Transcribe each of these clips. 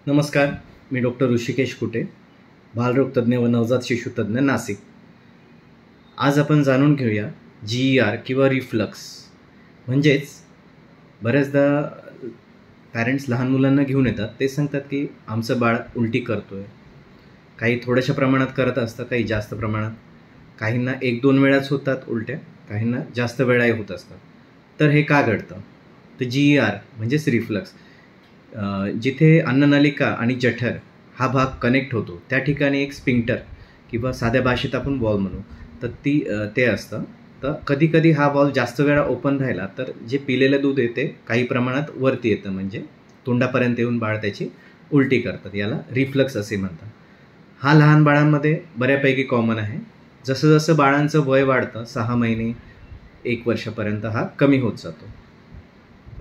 नमस्कार. मी डॉक्टर ऋषिकेश कुटे, बालरोगतज्ञ व नवजात शिशुतज्ञ, नाशिक. आज आपण जाणून घेऊया GER किंवा रिफ्लक्स. म्हणजेच बऱ्याचदा पॅरेंट्स लहान मुलांना घेऊन येतात. ते सांगतात की आमचं बाळ उलटी करतोय. काही थोड्याशा प्रमाणात करत असतं, काही जास्त प्रमाणात. काहींना 1-2 वेळाच होतात उलट्या, काहींना जास्त वेळाही होत असतात. तर हे का घडतं? तर GER म्हणजेच रिफ्लक्स. जिथे अन्ननलिका आणि जठर हा भाग कनेक्ट होतो त्या ठिकाणी एक स्पिंक्टर किंवा साध्या भाषेत आपण वॉल्व म्हणू, तर ते असतं. तर कधी कधी हा वॉल्व जास्त वेळा ओपन राहिला तर जे पिलेलं दूध येते काही प्रमाणात वरती येतं, म्हणजे तोंडापर्यंत येऊन बाळ त्याची उलटी करतात. याला रिफ्लक्स असे म्हणतात. हा लहान बाळांमध्ये बऱ्यापैकी कॉमन आहे. जसं जसं बाळांचं वय वाढतं, 6 महिने 1 वर्षापर्यंत हा कमी होत जातो.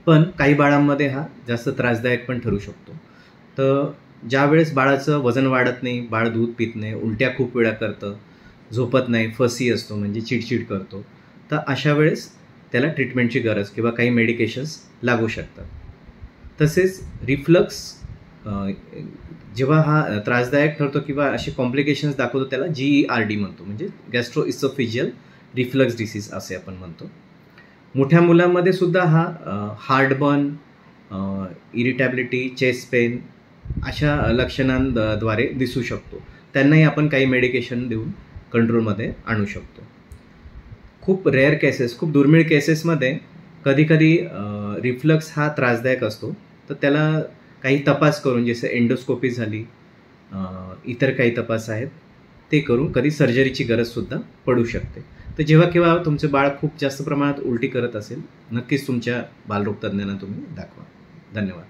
पण काही बाळांमध्ये हा जास्त त्रासदायक पण ठरू शकतो. तर ज्यावेळेस बाळाचं वजन वाढत नाही, बाळ दूध पित नाही, उलट्या खूप वेळा करतं, झोपत नाही, फसी असतो म्हणजे चिडचिड करतो, तर अशा वेळेस त्याला ट्रीटमेंटची गरज किंवा काही मेडिकेशन्स लागू शकतात. तसेच रिफ्लक्स जेव्हा हा त्रासदायक ठरतो किंवा असे कॉम्प्लिकेशन्स दाखवतो त्याला GERD म्हणतो, म्हणजे गॅस्ट्रोइसोफेजियल रिफ्लक्स डिसीज असे आपण म्हणतो. मोठ्या मुलांमध्ये सुद्धा हा हार्टबर्न, इरिटॅबिलिटी, चेस्ट पेन अशा लक्षणांद्वारे दिसू शकतो. त्यांनाही आपण काही मेडिकेशन देऊन कंट्रोलमध्ये आणू शकतो. खूप रेअर केसेस, खूप दुर्मिळ केसेसमध्ये कधीकधी रिफ्लक्स हा त्रासदायक असतो. तर त्याला काही तपास करून, जसं एंडोस्कोपी झाली, इतर काही तपास आहेत, ते करून कधी सर्जरीची गरजसुद्धा पडू शकते. तर जेव्हा केव्हा तुमचे बाळ खूप जास्त प्रमाणात उलटी करत असेल, नक्कीच तुमच्या बालरोगतज्ञांना तुम्ही दाखवा. धन्यवाद.